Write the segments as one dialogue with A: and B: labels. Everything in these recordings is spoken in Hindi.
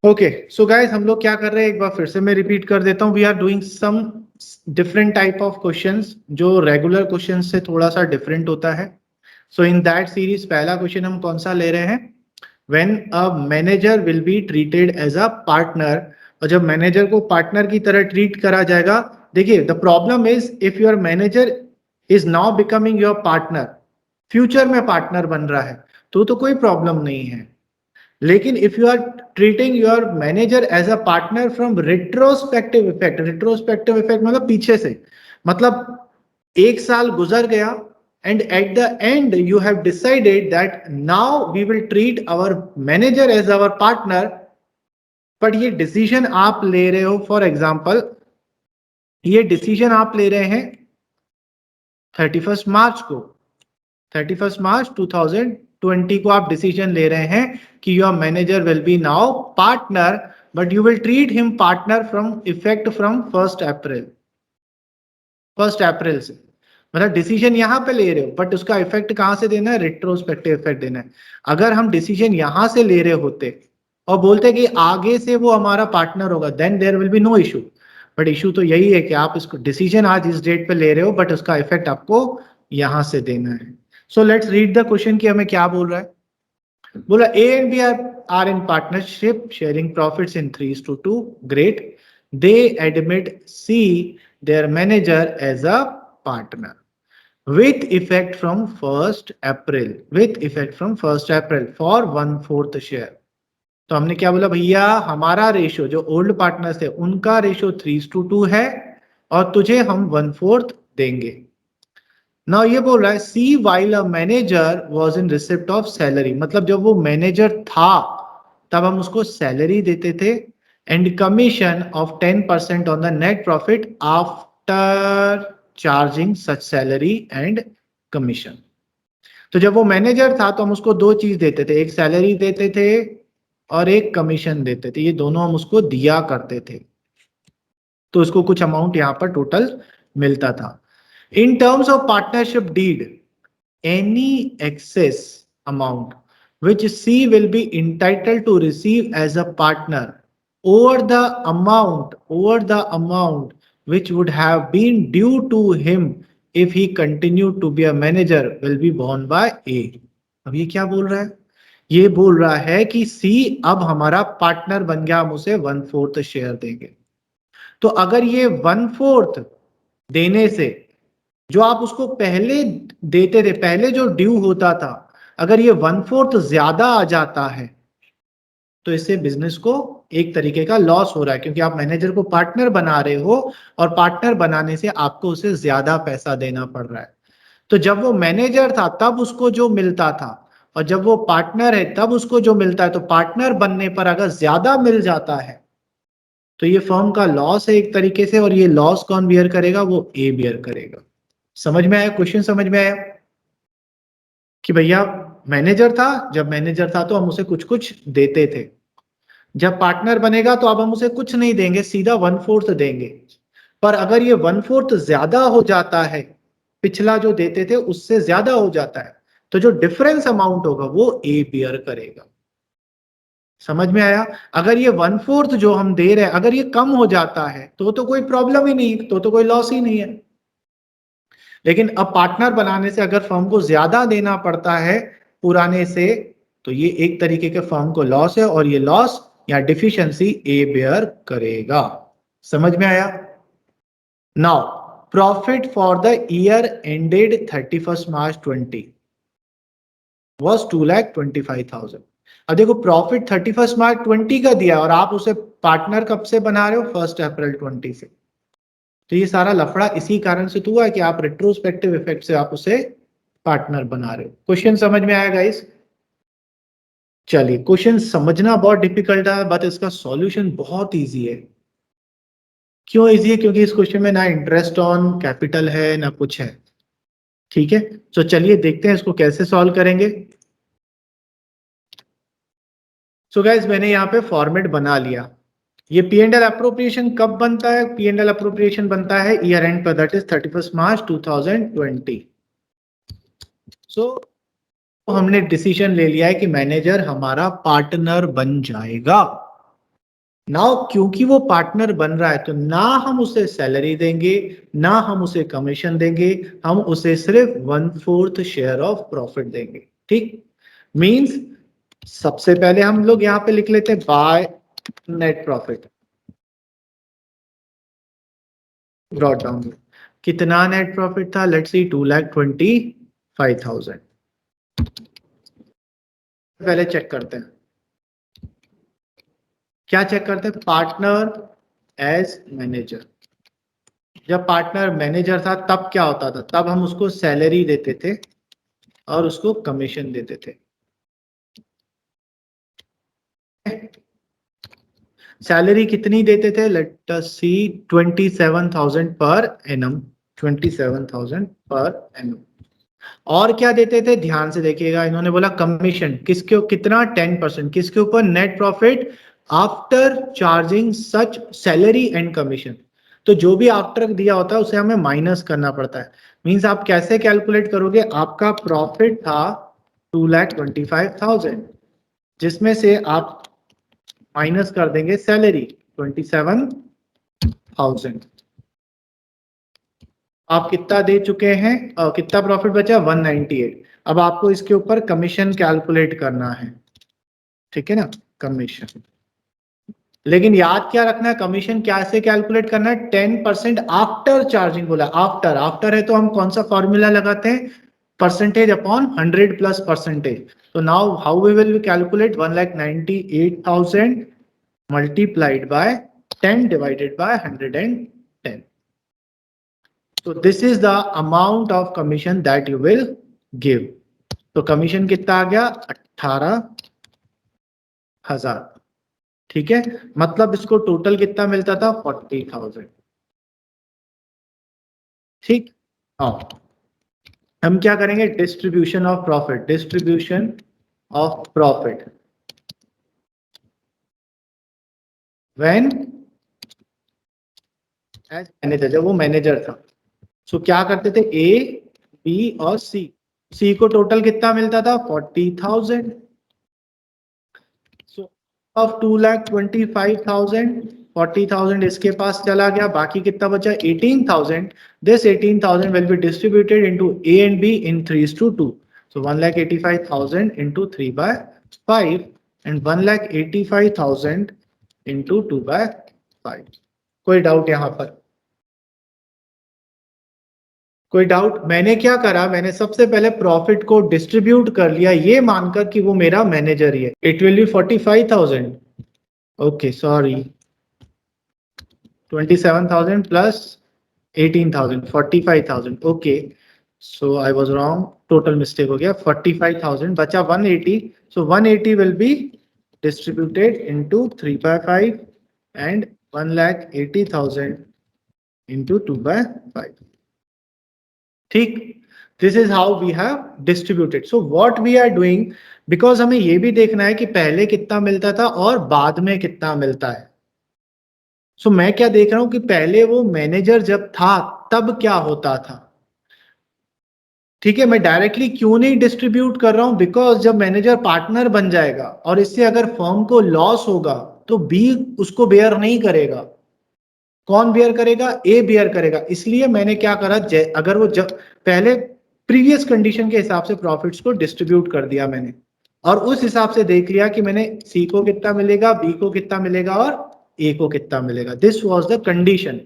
A: ओके सो गाइस, हम लोग क्या कर रहे हैं एक बार फिर से मैं रिपीट कर देता हूँ. We are doing some different type of questions जो रेगुलर क्वेश्चन से थोड़ा सा डिफरेंट होता है. सो इन दैट सीरीज पहला क्वेश्चन हम कौन सा ले रहे हैं? When a manager will be treated as a partner. और जब मैनेजर को पार्टनर की तरह ट्रीट करा जाएगा, देखिए the problem is if your manager is now becoming your partner, future में पार्टनर बन रहा है तो कोई प्रॉब्लम नहीं है. लेकिन if you are treating your manager as a partner from retrospective effect, retrospective effect मतलब पीछे से, मतलब एक साल गुजर गया and at the end you have decided that now we will treat our manager as our partner. But ये डिसीजन आप ले रहे हो, फॉर एग्जाम्पल ये डिसीजन आप ले रहे हैं 31 मार्च को, 31 मार्च 2020 को आप डिसीजन ले रहे हैं कि your manager will B now partner, but you will treat him partner from effect from 1 अप्रैल, 1 अप्रैल से. मतलब डिसीजन यहां पे ले रहे हो बट उसका इफेक्ट कहां से देना है? रिट्रोस्पेक्टिव इफेक्ट देना है. अगर हम डिसीजन यहां से ले रहे होते और बोलते कि आगे से वो हमारा पार्टनर होगा, then there will be no issue. But issue तो यही है कि आप इसको डिसीजन आज इस डेट पे ले रहे हो बट उसका इफेक्ट आपको यहां से देना है. So let's read the question कि हमें क्या बोल रहा है. बोला A and B are in partnership sharing profits in 3:2. Great. They admit C, their manager, as a partner with effect from 1 April, with effect from 1 April for 1/4 share. तो हमने क्या बोला भैया, हमारा रेशो जो ओल्ड पार्टनर्स थे उनका रेशो 3:2 है और तुझे हम 1/4 देंगे. ना ये बोल रहा है see while a manager was in receipt of salary, मतलब जब वो मैनेजर था तब हम उसको सैलरी देते थे and commission of 10% on the net profit after charging such salary and commission. तो जब वो मैनेजर था तो हम उसको दो चीज देते थे, एक सैलरी देते थे और एक कमीशन देते थे. ये दोनों हम उसको दिया करते थे, तो उसको कुछ अमाउंट यहाँ पर टोटल मिलता था. In terms of partnership deed, any excess amount which C will be entitled to receive as a partner over the amount which would have been due to him if he continued to be a manager will be borne by A. अब ये क्या बोल रहा है? ये बोल रहा है कि C अब हमारा पार्टनर बन गया, हम उसे 1/4 शेयर देंगे. तो अगर ये 1/4 देने से जो आप उसको पहले देते थे, पहले जो ड्यू होता था, अगर ये 1/4 ज्यादा आ जाता है तो इससे बिजनेस को एक तरीके का लॉस हो रहा है, क्योंकि आप मैनेजर को पार्टनर बना रहे हो और पार्टनर बनाने से आपको उसे ज्यादा पैसा देना पड़ रहा है. तो जब वो मैनेजर था तब उसको जो मिलता था और जब वो पार्टनर है तब उसको जो मिलता है, तो पार्टनर बनने पर अगर ज्यादा मिल जाता है तो ये फर्म का लॉस है एक तरीके से, और ये लॉस कौन बियर करेगा? वो ए बियर करेगा. समझ में आया? क्वेश्चन समझ में आया कि भैया मैनेजर था, जब मैनेजर था तो हम उसे कुछ कुछ देते थे, जब पार्टनर बनेगा तो अब हम उसे कुछ नहीं देंगे, सीधा 1/4 देंगे. पर अगर ये 1/4 ज्यादा हो जाता है, पिछला जो देते थे उससे ज्यादा हो जाता है, तो जो डिफरेंस अमाउंट होगा वो ए बियर करेगा. समझ में आया? अगर ये 1/4 जो हम दे रहे हैं अगर ये कम हो जाता है तो कोई प्रॉब्लम ही नहीं, तो कोई लॉस ही नहीं है. लेकिन अब पार्टनर बनाने से अगर फर्म को ज्यादा देना पड़ता है पुराने से, तो ये एक तरीके के फर्म को लॉस है और ये लॉस या डिफिशियंसी ए बेयर करेगा. समझ में आया? Now profit for the year ended 31 March 20 was 2,25,000. अब देखो प्रॉफिट 31 मार्च 20 का दिया और आप उसे पार्टनर कब से बना रहे हो? 1 अप्रैल 20 से. तो ये सारा लफड़ा इसी कारण से तो हुआ है कि आप रेट्रोस्पेक्टिव इफेक्ट से आप उसे पार्टनर बना रहे हो. क्वेश्चन समझ में आया गाइस? चलिए, क्वेश्चन समझना बहुत डिफिकल्ट है बट इसका सॉल्यूशन बहुत इजी है. क्यों इजी है? क्योंकि इस क्वेश्चन में ना इंटरेस्ट ऑन कैपिटल है ना कुछ है. ठीक है, तो चलिए देखते हैं इसको कैसे सॉल्व करेंगे. सो गाइस मैंने यहाँ पे फॉर्मेट बना लिया. ये पी एंड एल अप्रोप्रिएशन कब बनता है? पी एंड एल अप्रोप्रिएशन बनता है ईयर एंड पर, दैट इज 31 मार्च 2020. सो हमने डिसीजन ले लिया है कि मैनेजर हमारा पार्टनर बन जाएगा. नाउ क्योंकि वो पार्टनर बन रहा है तो ना हम उसे सैलरी देंगे ना हम उसे कमीशन देंगे, हम उसे सिर्फ 1/4 शेयर ऑफ प्रॉफिट देंगे। ठीक, मींस सबसे पहले हम लोग यहां पे लिख लेते हैं by net profit, brought down. कितना नेट प्रॉफिट था? Let's see 2,25,000। पहले चेक करते हैं, क्या चेक करते हैं? Partner as manager. जब पार्टनर मैनेजर था तब क्या होता था? तब हम उसको सैलरी देते थे और उसको कमीशन देते थे। सैलरी कितनी देते थे? लेट अस सी 27,000 पर एनम, 27,000 पर एनम। और क्या देते थे? ध्यान से देखिएगा, इन्होंने बोला कमीशन किसके, कितना? 10%। किसके ऊपर? Net profit after charging such salary and commission. तो जो भी आफ्टर दिया होता है उसे हमें माइनस करना पड़ता है। मींस आप कैसे कैलकुलेट करोगे? आपका प्रॉफिट था 2,25,000, जिसमें से आप माइनस कर देंगे सैलरी 27,000। आप कितना दे चुके हैं? कितना प्रॉफिट बचा? 198। अब आपको इसके ऊपर कमीशन कैलकुलेट करना है, ठीक है ना? कमीशन, लेकिन याद क्या रखना है, कमीशन कैसे कैलकुलेट करना है? 10% आफ्टर चार्जिंग बोला, आफ्टर, आफ्टर है तो हम कौन सा फॉर्मूला लगाते हैं? Percentage upon 100 plus percentage. तो now how we will calculate? 1,98,000 multiplied by 10 divided by 110. So this is the amount of commission that you will give. तो कमीशन कितना आ गया? 18,000। ठीक है, मतलब इसको टोटल कितना मिलता था? 40,000। ठीक, हाँ। हम क्या करेंगे? Distribution of profit, distribution of profit when as manager, जब वो मैनेजर था। सो क्या करते थे? ए, बी और सी। सी को टोटल कितना मिलता था? 40,000। सो ऑफ 2,25,000, 40,000 इसके पास चला गया, बाकी कितना बचा? 18,000। This 18,000 will be distributed into A and B in 3:2. So 1,85,000 into 3 by 5 and 1,85,000 into 2 by 5। कोई डाउट यहां पर? कोई डाउट? मैंने क्या करा, मैंने सबसे पहले प्रॉफिट को डिस्ट्रीब्यूट कर लिया ये मानकर कि वो मेरा मैनेजर ही है। It will be 45,000। Okay sorry, 27,000 plus 18,000, 45,000। Okay, so I was wrong, total mistake हो गया। 45,000 बचा 180। सो 180 will be distributed into 3 by 5 and 1,80,000 into 2 by 5। ठीक, this is how we have distributed. So what we are doing, because हमें ये भी देखना है कि पहले कितना मिलता था और बाद में कितना मिलता है। सो मैं क्या देख रहा हूं कि पहले वो मैनेजर जब था तब क्या होता था। ठीक है, मैं डायरेक्टली क्यों नहीं डिस्ट्रीब्यूट कर रहा हूं? बिकॉज जब मैनेजर पार्टनर बन जाएगा और इससे अगर फर्म को लॉस होगा तो बी उसको बेयर नहीं करेगा। कौन बेयर करेगा? ए बेयर करेगा। इसलिए मैंने क्या करा, अगर वो जब पहले प्रीवियस कंडीशन के हिसाब से प्रॉफिट्स को डिस्ट्रीब्यूट कर दिया मैंने, और उस हिसाब से देख लिया कि मैंने सी को कितना मिलेगा, बी को कितना मिलेगा और ए को कितना मिलेगा। This was the condition.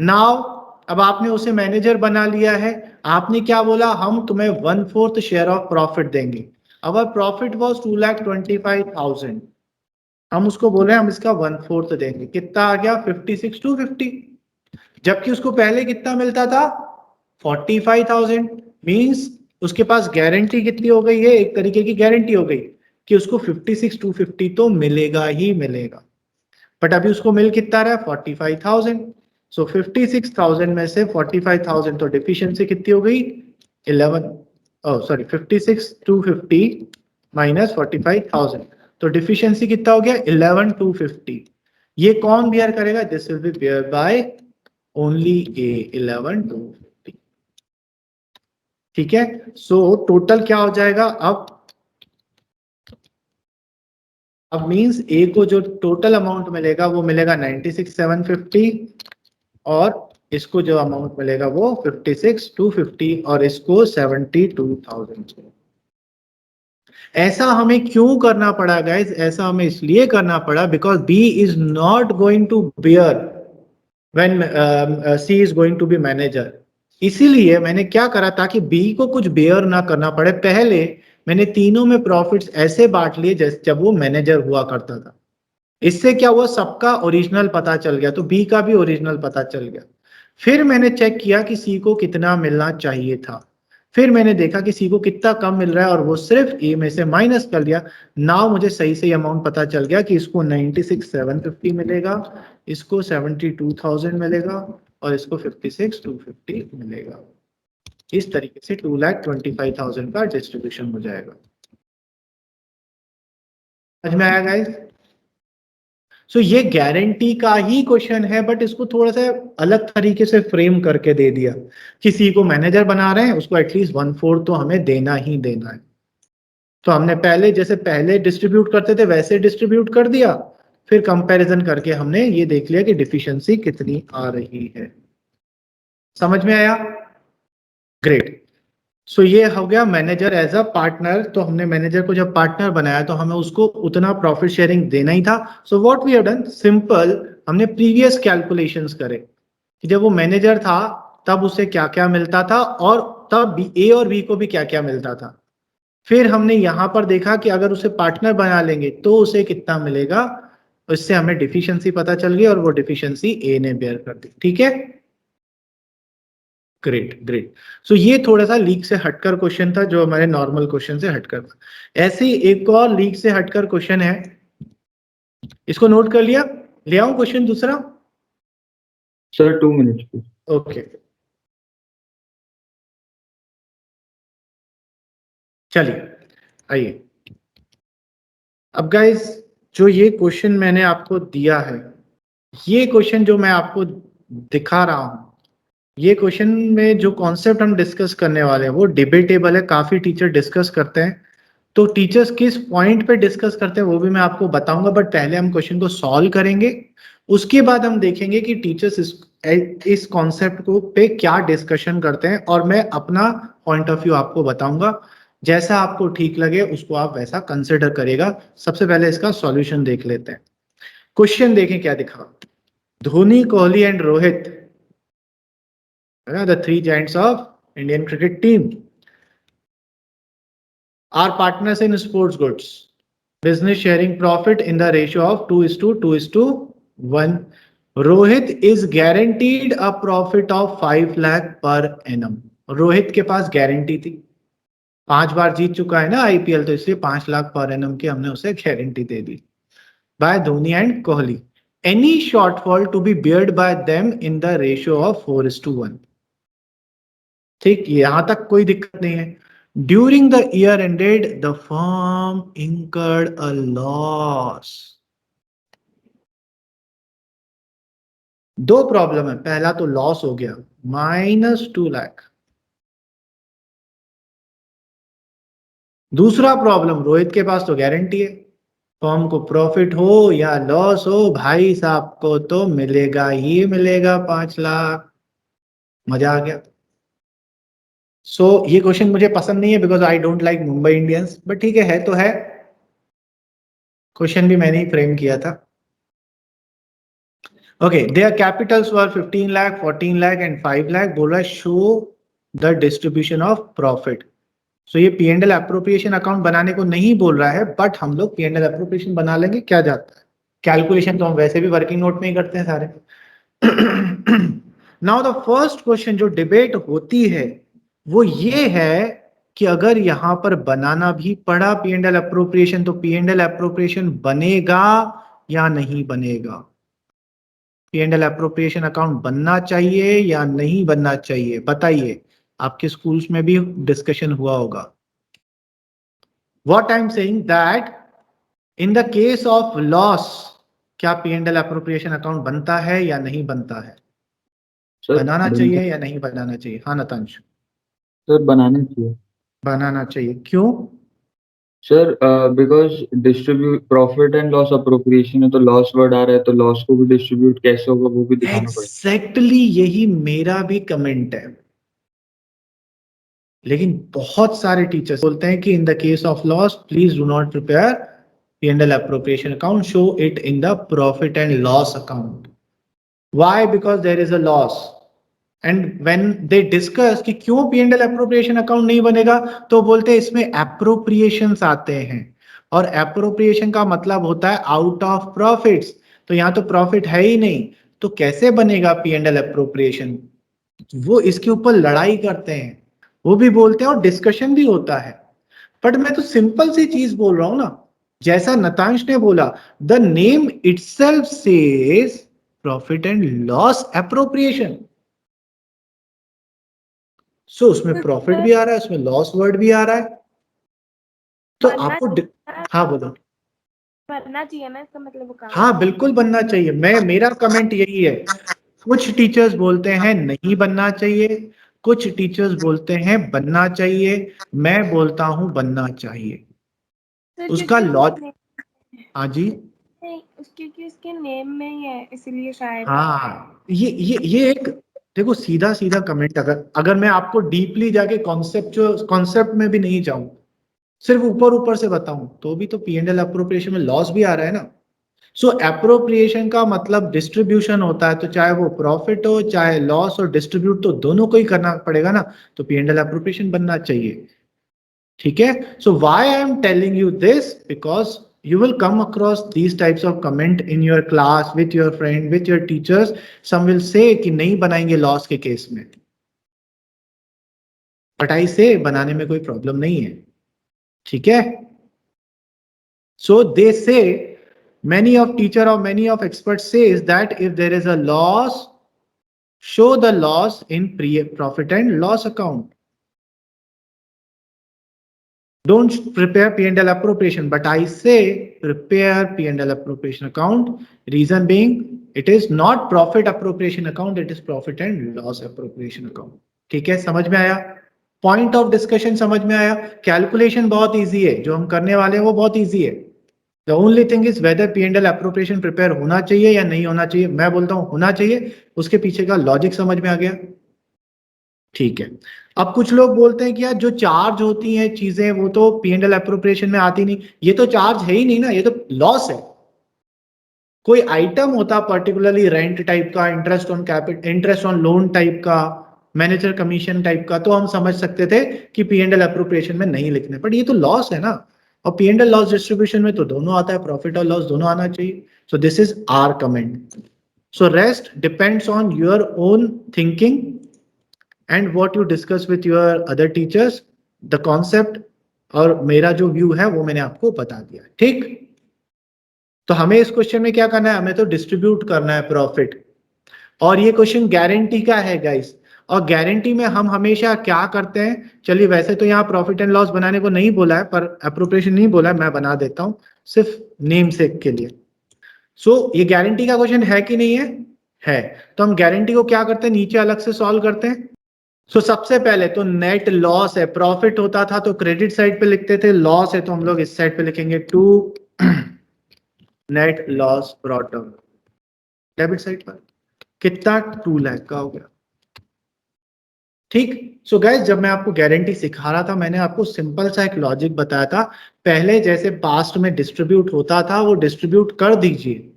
A: Now अब आपने उसे मैनेजर बना लिया है, आपने क्या बोला? हम तुम्हें 1/4 शेयर ऑफ प्रॉफिट देंगे। अवर प्रॉफिट वॉज 2,25,000, हम उसको बोले हम इसका 1/4 देंगे। कितना आ गया? 56,250। जबकि उसको पहले कितना मिलता था? 45,000। मींस उसके पास गारंटी कितनी हो गई है? एक तरीके की गारंटी हो गई कि उसको 56,250 तो मिलेगा ही मिलेगा। बट अभी उसको मिल कितना रहा है? 45,000। सो 56,000 में से 45,000 तो डिफिशियंसी कितनी हो गई? 11, सॉरी 56,250 माइनस 45,000, तो डिफिशियंसी कितना हो गया? 11,250। ये कौन बियर करेगा? This will be bear by only A, 11,250। ठीक है, सो टोटल क्या हो जाएगा? अब अब मींस ए को जो टोटल अमाउंट मिलेगा वो मिलेगा 96,750 और इसको जो अमाउंट मिलेगा वो 56,250 और इसको 72,000। ऐसा हमें क्यों करना पड़ा गाइस? ऐसा हमें इसलिए करना पड़ा because B is not going to bear when C is going to be manager. इसीलिए मैंने क्या करा ताकि बी को कुछ बेयर ना करना पड़े, पहले मैंने तीनों में प्रॉफिट्स ऐसे बांट लिए जैसे जब वो मैनेजर हुआ करता था। इससे क्या हुआ, सबका ओरिजिनल पता चल गया, तो बी का भी ओरिजिनल पता चल गया। फिर मैंने चेक किया कि सी को कितना मिलना चाहिए था, फिर मैंने देखा कि सी को कितना कम मिल रहा है और वो सिर्फ ए में से माइनस कर दिया। नाउ मुझे सही सही अमाउंट पता चल गया कि इसको 96,750 मिलेगा, इसको 72,000 मिलेगा और इसको 56,250 मिलेगा। इस तरीके से 2,25,000 का डिस्ट्रीब्यूशन हो जाएगा। समझ में आया गाइस? सो ये गारंटी का ही क्वेश्चन है, बट इसको थोड़ा सा अलग तरीके से फ्रेम करके दे दिया। किसी को मैनेजर बना रहे हैं, उसको एटलीस्ट 1/4 तो हमें देना ही देना है। तो हमने पहले जैसे पहले डिस्ट्रीब्यूट करते थे वैसे डिस्ट्रीब्यूट कर दिया, फिर कंपैरिजन करके हमने ये देख लिया कि डिफिशियंसी कितनी आ रही है। समझ में आया? ग्रेट। सो ये हो गया मैनेजर एज अ पार्टनर। तो हमने मैनेजर को जब पार्टनर बनाया तो हमें उसको उतना प्रॉफिट शेयरिंग देना ही था। So what we have done, simple, हमने प्रीवियस कैलकुलेशंस करे कि जब वो मैनेजर था तब उसे क्या क्या मिलता था और तब ए और बी को भी क्या क्या मिलता था। फिर हमने यहां पर देखा कि अगर उसे पार्टनर बना लेंगे तो उसे कितना मिलेगा, इससे हमें डिफिशियंसी पता चल गई और वो डिफिशियंसी ए ने बेयर कर दी। ठीक है, ग्रेट ग्रेट। सो ये थोड़ा सा लीक से हटकर क्वेश्चन था, जो हमारे नॉर्मल क्वेश्चन से हटकर था। ऐसे ही एक और लीक से हटकर क्वेश्चन है, इसको नोट कर लिया? ले आऊं क्वेश्चन दूसरा?
B: Sir 2 minute.
A: ओके, चलिए आइए। अब गाइस, जो ये क्वेश्चन मैंने आपको दिया है, ये क्वेश्चन जो मैं आपको दिखा रहा हूं, ये क्वेश्चन में जो कॉन्सेप्ट हम डिस्कस करने वाले हैं वो डिबेटेबल है, काफी टीचर डिस्कस करते हैं। तो टीचर्स किस पॉइंट पे डिस्कस करते हैं वो भी मैं आपको बताऊंगा, बट पहले हम क्वेश्चन को सॉल्व करेंगे। उसके बाद हम देखेंगे कि टीचर्स इस कॉन्सेप्ट को पे क्या डिस्कशन करते हैं, और मैं अपना पॉइंट ऑफ व्यू आपको बताऊंगा। जैसा आपको ठीक लगे उसको आप वैसा कंसिडर करेगा। सबसे पहले इसका सॉल्यूशन देख लेते हैं। क्वेश्चन देखें क्या दिखा। Dhoni, Kohli and Rohit, the three giants of Indian cricket team, are partners in sports goods business, sharing profit in the ratio of 2:2:1. Rohit is guaranteed a profit of 5 lakh per annum. Rohit के पास गारंटी थी, 5 बार जीत चुका है ना आईपीएल, तो इसलिए 5 लाख पर एनम की हमने उसे गारंटी दे दी। By Dhoni and Kohli, any shortfall to be beared by them in the ratio of 4:1। ठीक, यहां तक कोई दिक्कत नहीं है। During the year ended the firm incurred a loss. दो प्रॉब्लम है, पहला तो लॉस हो गया -2 लाख। दूसरा प्रॉब्लम, रोहित के पास तो गारंटी है, फर्म को प्रॉफिट हो या लॉस हो भाई साहब को तो मिलेगा ही मिलेगा 5 लाख। मजा आ गया। सो ये क्वेश्चन मुझे पसंद नहीं है because I don't like Mumbai Indians, but ठीक है तो है। क्वेश्चन भी मैंने ही फ्रेम किया था। Okay, their capitals were 15 lakh, 14 lakh and 5 lakh. बोल रहा है show the distribution of profit. So ये P and L appropriation account बनाने को नहीं बोल रहा है, बट हम लोग पी एंड एल अप्रोप्रिएशन बना लेंगे, क्या जाता है। कैलकुलेशन तो हम वैसे भी वर्किंग नोट में ही करते हैं सारे। नाउ द फर्स्ट क्वेश्चन जो डिबेट होती है वो ये है कि अगर यहां पर बनाना भी पड़ा पी एंड एल अप्रोप्रिएशन, तो पी एंड एल अप्रोप्रिएशन बनेगा या नहीं बनेगा? P and L appropriation account बनना चाहिए या नहीं बनना चाहिए, बताइए। आपके स्कूल्स में भी डिस्कशन हुआ होगा। What I am saying that in the case of loss, क्या P and L appropriation account बनता है या नहीं बनता है?
B: सर
A: बनाना
B: बनता।
A: चाहिए या नहीं बनाना चाहिए? हाँ नतांश,
B: सर बनाना चाहिए।
A: बनाना चाहिए, क्यों?
B: Sir because distribute profit and loss appropriation है तो लॉस वर्ड आ रहा है तो लॉस को भी डिस्ट्रीब्यूट कैसे होगा वो भी दिखाना पड़ेगा।
A: एग्जैक्टली यही मेरा भी कमेंट है, लेकिन बहुत सारे टीचर्स बोलते हैं कि इन the case of loss please do not prepare P&L appropriation account, show it in the profit and loss account. Why? Because there is a loss. And when they discuss कि क्यों P&L appropriation account नहीं बनेगा, तो बोलते हैं इसमें appropriations आते हैं, और appropriation का मतलब होता है out of profits, तो यहाँ तो profit है ही नहीं, तो कैसे बनेगा P&L appropriation? वो इसके ऊपर लड़ाई करते हैं, वो भी बोलते हैं और डिस्कशन भी होता है। बट मैं तो सिंपल सी चीज बोल रहा हूं ना, जैसा नतांश ने बोला, the name itself says profit and loss appropriation. So उसमें प्रॉफिट भी आ रहा है, उसमें लॉस वर्ड भी आ रहा है, तो आपको हाँ बोलो।
C: बनना चाहिए ना इसका मतलब वो काम।
A: हाँ बिल्कुल बनना चाहिए, मेरा कमेंट यही है। कुछ टीचर्स बोलते हैं नहीं बनना चाहिए, कुछ टीचर्स बोलते हैं बनना चाहिए, मैं बोलता हूं बनना चाहिए। उसका लॉजिक, हाँ जी,
C: क्योंकि उसके नेम में ही है इसलिए शायद।
A: हाँ ये एक देखो सीधा सीधा कमेंट, अगर मैं आपको डीपली जाके कॉन्सेप्ट में भी नहीं जाऊं, सिर्फ ऊपर ऊपर से बताऊं, तो भी तो P&L अप्रोप्रिएशन में लॉस भी आ रहा है ना। सो एप्रोप्रिएशन का मतलब डिस्ट्रीब्यूशन होता है, तो चाहे वो प्रॉफिट हो चाहे लॉस हो, डिस्ट्रीब्यूट तो दोनों को ही करना पड़ेगा ना, तो P&L अप्रोप्रिएशन बनना चाहिए। ठीक है, so why I am telling you this, because you will come across these types of comment in your class with your friend with your teachers. Some will say कि नहीं बनाएंगे लॉस के केस में, बट आई से बनाने में कोई प्रॉब्लम नहीं है। ठीक है, so they say, many of teacher or many of experts says that if there is a loss, show the loss in profit and loss account. Don't prepare P&L appropriation, but I say prepare P&L appropriation account. Reason being, it is not profit appropriation account, it is profit and loss appropriation account. ठीक है, समझ में आया? पॉइंट ऑफ डिस्कशन समझ में आया? कैलकुलेशन बहुत इजी है, जो हम करने वाले हैं वो बहुत इजी है। The only thing is whether P&L appropriation prepare होना चाहिए या नहीं होना चाहिए। मैं बोलता हूं होना चाहिए, उसके पीछे का लॉजिक समझ में आ गया? ठीक है, अब कुछ लोग बोलते हैं कि यार जो चार्ज होती हैं चीजें वो तो P&L एप्रोप्रिएशन में आती नहीं, ये तो चार्ज है ही नहीं ना, ये तो लॉस है। कोई आइटम होता पर्टिकुलरली रेंट टाइप का, interest on capital, interest on loan type का, मैनेजर कमीशन टाइप का, तो हम समझ सकते थे कि P&L एप्रोप्रिएशन में नहीं लिखने, बट ये तो लॉस है ना, और P&L लॉस डिस्ट्रीब्यूशन में तो दोनों आता है, प्रॉफिट और लॉस दोनों आना चाहिए। So this is our comment. So rest depends on your own thinking and what you discuss with your other teachers, the concept, और मेरा जो व्यू है वो मैंने आपको बता दिया। ठीक, तो हमें इस क्वेश्चन में क्या करना है, हमें तो डिस्ट्रीब्यूट करना है प्रॉफिट, और ये क्वेश्चन गारंटी का है गाइस, और गारंटी में हम हमेशा क्या करते हैं, चलिए वैसे तो यहाँ प्रॉफिट एंड लॉस बनाने को नहीं बोला है, पर एप्रोप्रिएशन नहीं बोला है, मैं बना देता हूँ सिर्फ नेम सेक के लिए। सो ये गारंटी का क्वेश्चन है कि नहीं है, तो हम गारंटी को क्या करते हैं, नीचे अलग से सॉल्व करते हैं। सो सबसे पहले तो नेट लॉस है, प्रॉफिट होता था तो क्रेडिट साइड पे लिखते थे, लॉस है तो हम लोग इस साइड पे लिखेंगे to net loss brought down, debit side पर कितना 2 लाख का हो गया। ठीक, सो गाइस जब मैं आपको गारंटी सिखा रहा था, मैंने आपको सिंपल सा एक लॉजिक बताया था, पहले जैसे पास्ट में डिस्ट्रीब्यूट होता था वो डिस्ट्रीब्यूट कर दीजिए,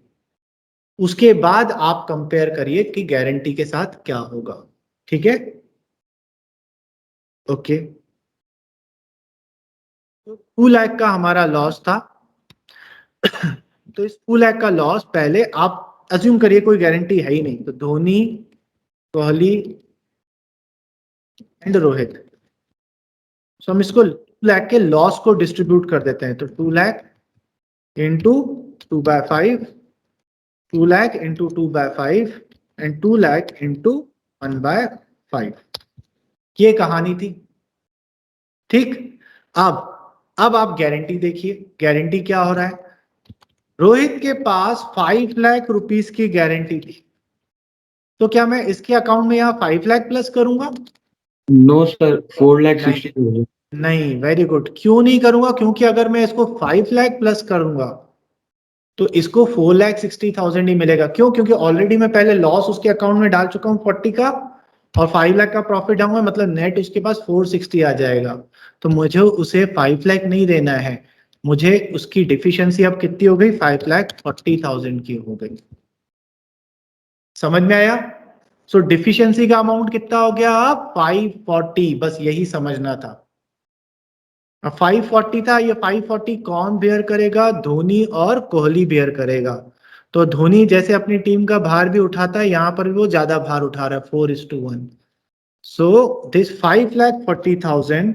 A: उसके बाद आप कंपेयर करिए कि गारंटी के साथ क्या होगा। ठीक है, ओके, 2 लाख का हमारा लॉस था, तो इस 2 लाख का लॉस पहले आप अज्यूम करिए कोई गारंटी है ही नहीं, तो धोनी, कोहली एंड रोहित, सो हम इसको 2 लाख के लॉस को डिस्ट्रीब्यूट कर देते हैं, तो 2 lakh into 2/5, 2 lakh into 2/5 and 2 lakh into 1/5, ये कहानी थी। ठीक, अब आप गारंटी देखिए, गारंटी क्या हो रहा है, रोहित के पास 5 लाख रुपीस की गारंटी थी, तो क्या मैं इसके अकाउंट में यहाँ 5 लाख प्लस करूंगा?
B: No sir, 4,60,000।
A: नहीं, वेरी गुड। क्यों नहीं करूंगा? क्योंकि अगर मैं इसको 5 लाख प्लस करूंगा तो इसको 4,60,000 ही मिलेगा। क्यों? क्योंकि ऑलरेडी मैं पहले लॉस उसके अकाउंट में डाल चुका हूं 40 का, और 5 लाख का प्रॉफिट आऊंगा, मतलब नेट उसके पास 460 आ जाएगा। तो मुझे उसे 5 लाख नहीं देना है, मुझे उसकी डिफिशियंसी अब कितनी हो गई? 5,40,000 की हो गई। समझ में आया? सो डिफिशियंसी का अमाउंट कितना हो गया? अब 540। बस यही समझना था। 540 था, ये 540 कौन बेयर करेगा? धोनी और कोहली बेयर करेगा। तो धोनी जैसे अपनी टीम का भार भी उठाता है, यहां पर भी वो ज्यादा भार उठा रहा है, 4:1। So this 5,40,000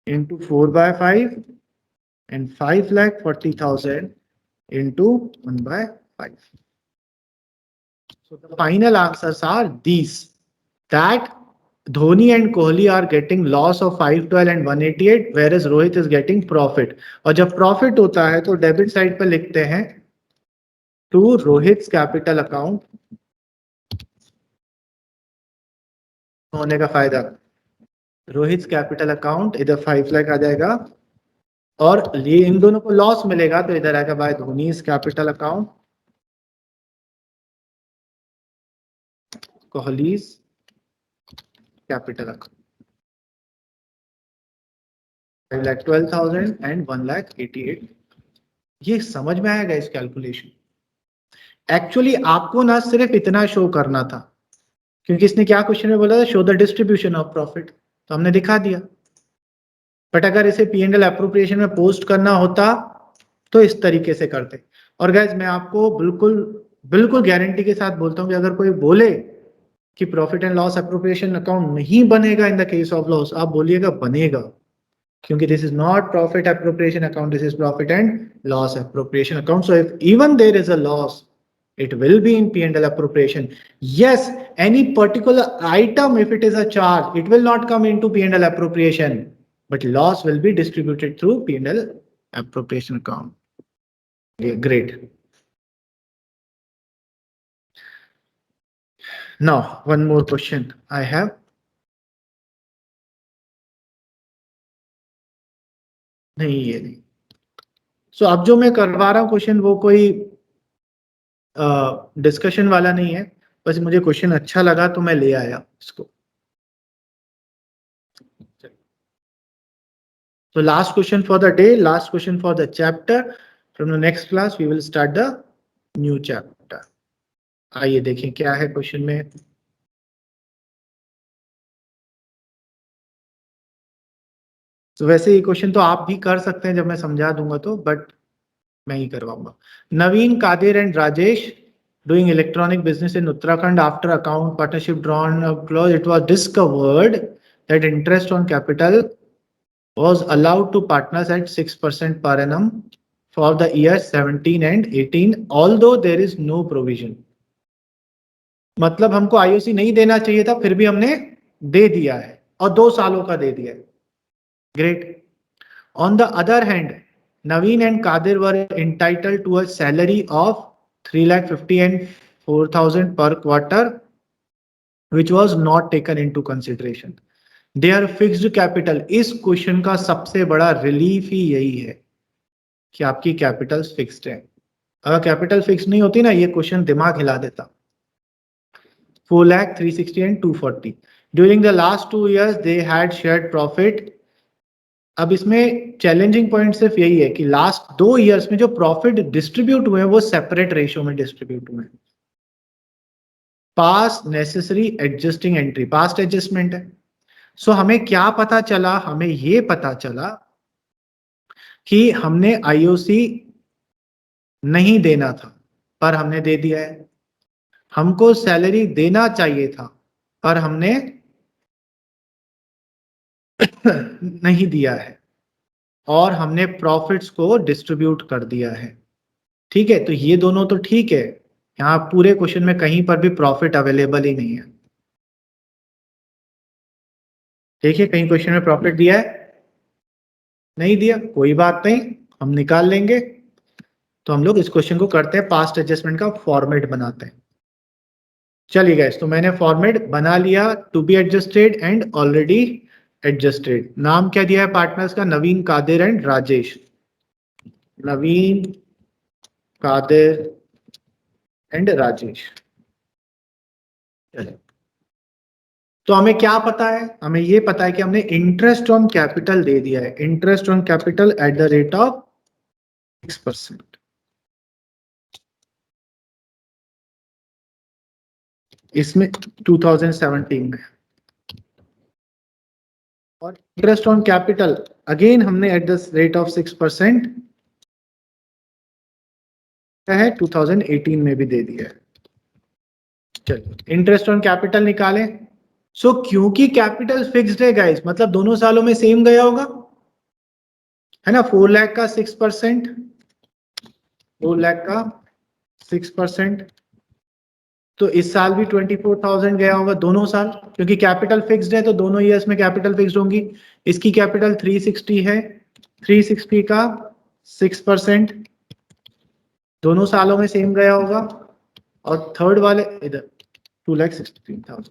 A: into 4/5 and 5,40,000 into 1/5. So the final answers are these, that Dhoni and Kohli are getting loss of 512 and 188, whereas Rohit is getting profit. और जब प्रॉफिट होता है तो डेबिट साइड पर लिखते हैं टू रोहित कैपिटल अकाउंट होने का फायदा। रोहित कैपिटल अकाउंट इधर 5 लाख आ जाएगा, और ये इन दोनों को लॉस मिलेगा तो इधर आएगा by Dhoni capital account, Kohli's capital account. 5,12,000 and 1,88,000। ये समझ में आएगा इस कैलकुलेशन? एक्चुअली आपको ना सिर्फ इतना शो करना था, क्योंकि इसने क्या क्वेश्चन में बोला था? Show the distribution of profit, तो हमने दिखा दिया। बट अगर इसे P&L एप्रोप्रिएशन में पोस्ट करना होता तो इस तरीके से करते। और गाइज मैं आपको बिल्कुल बिल्कुल गारंटी के साथ बोलता हूं कि अगर कोई बोले कि profit and loss appropriation account नहीं बनेगा in the case of loss, आप बोलिएगा बनेगा, क्योंकि this is not profit appropriation account, this is profit and loss appropriation account. So if even there is a loss, it will be in P&L appropriation. Yes, any particular item, if it is a charge, it will not come into P&L appropriation, but loss will be distributed through P&L appropriation account. Okay, great. Now one more question I have. नहीं, ये नहीं। So अब जो मैं करवा रहा हूँ क्वेश्चन, वो कोई डिस्कशन वाला नहीं है, बस मुझे क्वेश्चन अच्छा लगा तो मैं ले आया इसको। So last question for the day, last question for the chapter. From the next class we will start the new chapter. आइए देखें क्या है क्वेश्चन में। तो वैसे ये क्वेश्चन तो आप भी कर सकते हैं जब मैं समझा दूंगा तो, बट मैं ही करवाऊंगा। Naveen, Kadir and Rajesh doing electronic business in Uttarakhand. After account partnership drawn close, it was discovered that interest on capital was allowed to partners at 6% per annum for the years 17 and 18, although there is no provision. मतलब हमको आईओसी नहीं देना चाहिए था, फिर भी हमने दे दिया है, और 2 सालों का दे दिया है। Great. On the other hand, Naveen and Kadir were entitled to a salary of 3,50,000 and 4,000 per quarter, which was not taken into consideration. Their fixed capital, इस क्वेश्चन का सबसे बड़ा रिलीफ ही यही है कि आपकी कैपिटल फिक्स्ड है। अगर कैपिटल फिक्स नहीं होती ना, ये क्वेश्चन दिमाग हिला देता। 4,00,000, 360 and 240. During the last 2 years, they had shared profit. अब इसमें चैलेंजिंग पॉइंट सिर्फ यही है कि लास्ट 2 इयर्स में जो प्रॉफिट डिस्ट्रीब्यूट हुए हैं वो सेपरेट रेशियो में डिस्ट्रीब्यूट हुए हैं। पास necessary adjusting entry, past adjustment है। सो हमें क्या पता चला? हमें ये पता चला कि हमने आईओसी नहीं देना था पर हमने दे दिया है, हमको सैलरी देना चाहिए था पर हमने नहीं दिया है, और हमने प्रॉफिट्स को डिस्ट्रीब्यूट कर दिया है। ठीक है, तो ये दोनों तो ठीक है। यहाँ पूरे क्वेश्चन में कहीं पर भी प्रॉफिट अवेलेबल ही नहीं है। देखिए कहीं क्वेश्चन में प्रॉफिट दिया है? नहीं दिया, कोई बात नहीं, हम निकाल लेंगे। तो हम लोग इस क्वेश्चन को करते हैं, पास्ट एडजस्टमेंट का फॉर्मेट बनाते हैं। चलिए गाइस, तो मैंने फॉर्मेट बना लिया, to be adjusted and already adjusted. नाम क्या दिया है पार्टनर्स का? नवीन, कादिर एंड राजेश। नवीन, कादिर एंड राजेश। चलिए, तो हमें क्या पता है? हमें ये पता है कि हमने इंटरेस्ट ऑन कैपिटल दे दिया है, interest on capital at the rate of 6%। इसमें 2017 में, और इंटरेस्ट ऑन कैपिटल अगेन हमने एट द रेट ऑफ 6% है 2018 में भी दे दिया है। चलिए, इंटरेस्ट ऑन कैपिटल निकालें। सो क्योंकि कैपिटल फिक्स्ड है गाइस, मतलब दोनों सालों में सेम गया होगा, है ना। 4 लाख का 6%, 4 लाख का 6%, तो इस साल भी 24,000 गया होगा दोनों साल, क्योंकि कैपिटल फिक्स्ड है तो दोनों ईयर्स में कैपिटल फिक्स्ड होंगी। इसकी कैपिटल 360 है, 360 का 6% दोनों सालों में सेम गया होगा। और थर्ड वाले इधर 2,63,000,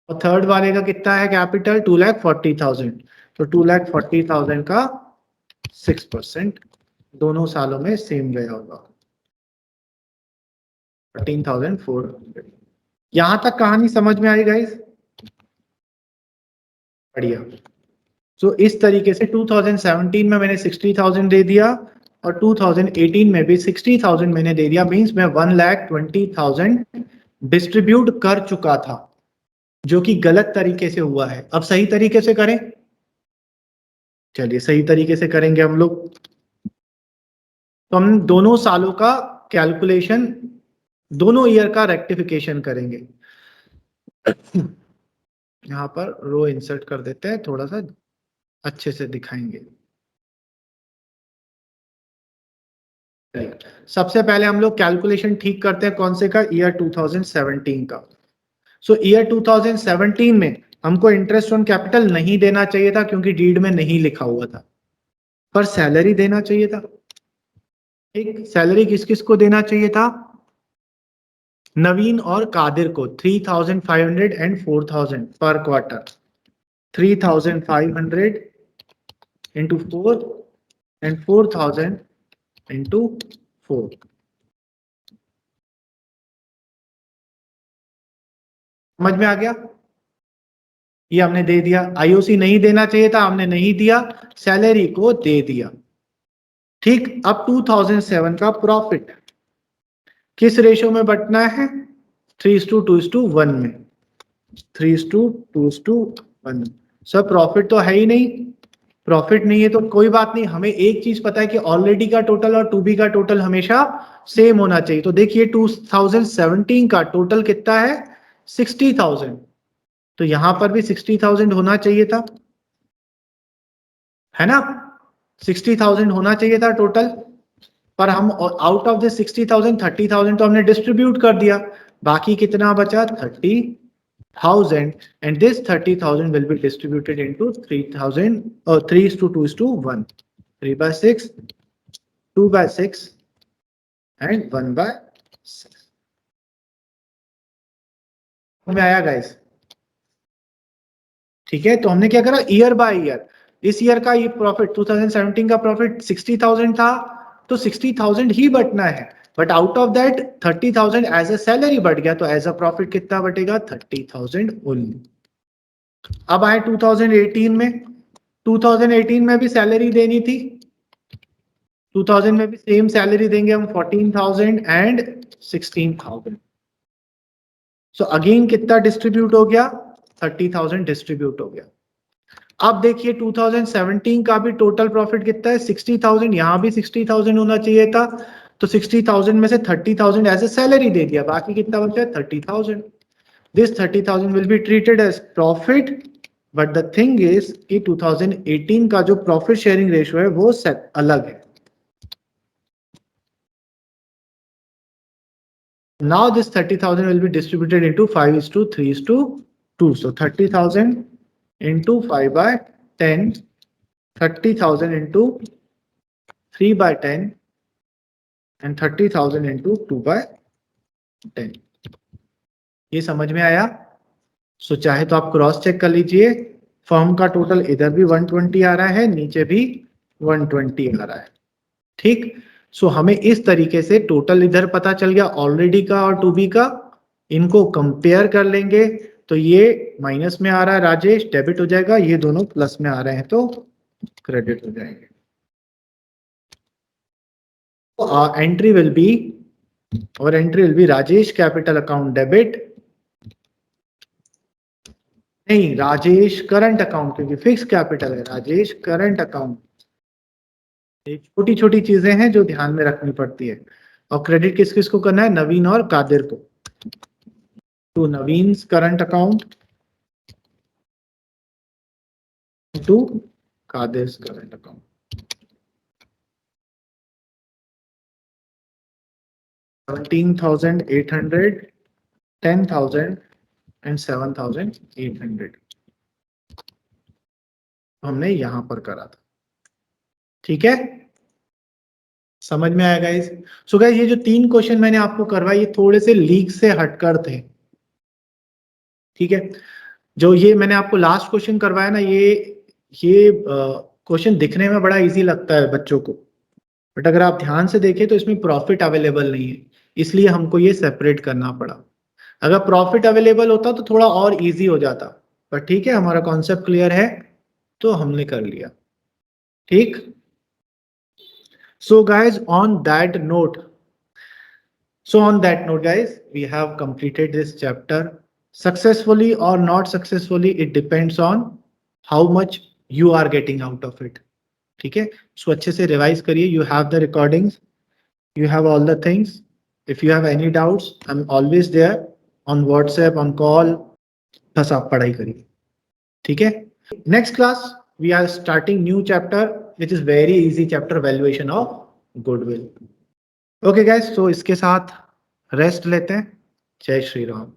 A: और थर्ड वाले का कितना है कैपिटल? 2,40,000, तो 2,40,000 का 6% दोनों सालों में सेम गया होगा, 13,400। यहां तक कहानी समझ में आई गाइस? बढ़िया। सो इस तरीके से 2017 में मैंने 60,000 दे दिया और 2018 में भी 60,000 मैंने दे दिया, मींस मैं 1,20,000 डिस्ट्रीब्यूट कर चुका था, जो कि गलत तरीके से हुआ है। अब सही तरीके से करें। चलिए, सही तरीके से करेंगे हम लोग। तो हम दोनों सालों का कैलकुलेशन, दोनों ईयर का रेक्टिफिकेशन करेंगे। यहां पर रो इंसर्ट कर देते हैं, थोड़ा सा अच्छे से दिखाएंगे। सबसे पहले हम लोग कैलकुलेशन ठीक करते हैं, कौन से का? ईयर 2017 का। सो ईयर 2017 में हमको इंटरेस्ट ऑन कैपिटल नहीं देना चाहिए था, क्योंकि डीड में नहीं लिखा हुआ था, पर सैलरी देना चाहिए था। एक सैलरी किस किस को देना चाहिए था? नवीन और कादिर को 3,500 एंड 4,000 पर क्वार्टर। 3,500 into 4 and 4,000 into 4। समझ में आ गया? ये हमने दे दिया। आईओसी नहीं देना चाहिए था, हमने नहीं दिया, सैलरी को दे दिया। ठीक। अब 2007 का प्रॉफिट किस रेशो में बंटना है? 3:2:1 में। 3:2:1। सर प्रॉफिट तो है ही नहीं। प्रॉफिट नहीं है तो कोई बात नहीं, हमें एक चीज पता है कि ऑलरेडी का टोटल और टू बी का टोटल हमेशा सेम होना चाहिए। तो देखिए 2017 का टोटल कितना है? 60,000, तो यहां पर भी 60,000 होना चाहिए था, है ना। 60,000 होना चाहिए था टोटल, पर हम आउट ऑफ दिस 60,000 30,000 तो हमने डिस्ट्रीब्यूट कर दिया, बाकी कितना बचा? 30,000, and this 30,000 will be distributed into 3,000 or 3:2:1, 3/6, 2/6 and 1/6 में आया गाइस? ठीक है, तो हमने क्या करा? Year by year. इस ईयर का ये प्रॉफिट 2017 का प्रॉफिट 60,000 था, तो 60,000 ही बटना है, but out of that 30,000 as a salary बढ़ गया, तो एज अ प्रॉफिट कितना बटेगा? 30,000 ओनली। अब आए 2018 में। 2018 में भी सैलरी देनी थी, 2000 में भी सेम सैलरी देंगे हम, 14,000 एंड 16,000। सो अगेन कितना डिस्ट्रीब्यूट हो गया? 30,000 डिस्ट्रीब्यूट हो गया। अब देखिए 2017 का भी टोटल प्रॉफिट कितना है? 60,000, यहां भी 60,000 होना चाहिए था, तो 60,000 में से 30,000 एज ए सैलरी दे दिया, बाकी कितना बचा? 30,000। This 30,000 will be treated as profit, but the thing is कि 2018 का जो प्रॉफिट शेयरिंग रेशियो है वो सेट अलग है। Now this 30,000 will be distributed into 5:3:2. So 30,000 into 5/10, 30,000 into 3/10, and 30,000 into 2/10. ये समझ में आया? सो चाहे तो आप क्रॉस चेक कर लीजिए, फर्म का टोटल इधर भी 120 आ रहा है, नीचे भी 120 आ रहा है। ठीक, सो हमें इस तरीके से टोटल इधर पता चल गया ऑलरेडी का और टू बी का, इनको कंपेयर कर लेंगे तो ये माइनस में आ रहा है राजेश, डेबिट हो जाएगा, ये दोनों प्लस में आ रहे हैं तो क्रेडिट हो जाएंगे। एंट्री विल बी, और entry will be Rajesh capital account debit, नहीं राजेश करंट अकाउंट, क्योंकि फिक्स कैपिटल है, राजेश करंट अकाउंट। छोटी छोटी चीजें हैं जो ध्यान में रखनी पड़ती है। और क्रेडिट किस किस को करना है? नवीन और कादिर को। To Naveen current account, to Qadir current account. $17,800, $10,000 and $7,800 हमने यहां पर करा था। ठीक है, समझ में आया गाइस? सो गाइस ये जो 3 क्वेश्चन मैंने आपको करवाए ये थोड़े से लीक से हटकर थे। ठीक है, जो ये मैंने आपको लास्ट क्वेश्चन करवाया ना, ये क्वेश्चन दिखने में बड़ा इजी लगता है बच्चों को, बट अगर आप ध्यान से देखें तो इसमें प्रॉफिट अवेलेबल नहीं है, इसलिए हमको ये सेपरेट करना पड़ा। अगर प्रॉफिट अवेलेबल होता तो थोड़ा और इजी हो जाता, पर ठीक है हमारा कॉन्सेप्ट क्लियर है तो हमने कर लिया। ठीक, so guys on that note, guys, we have completed this chapter successfully or not successfully. It depends on how much you are getting out of it. ठीक है, सो अच्छे से रिवाइज करिए, you have the recordings, you have all the things. If you have any doubts, I'm always there on WhatsApp, on call. बस आप पढ़ाई करिए। ठीक है, next class we are starting new chapter which is very easy chapter, valuation of goodwill. Okay guys, तो इसके साथ रेस्ट लेते हैं। जय श्री राम।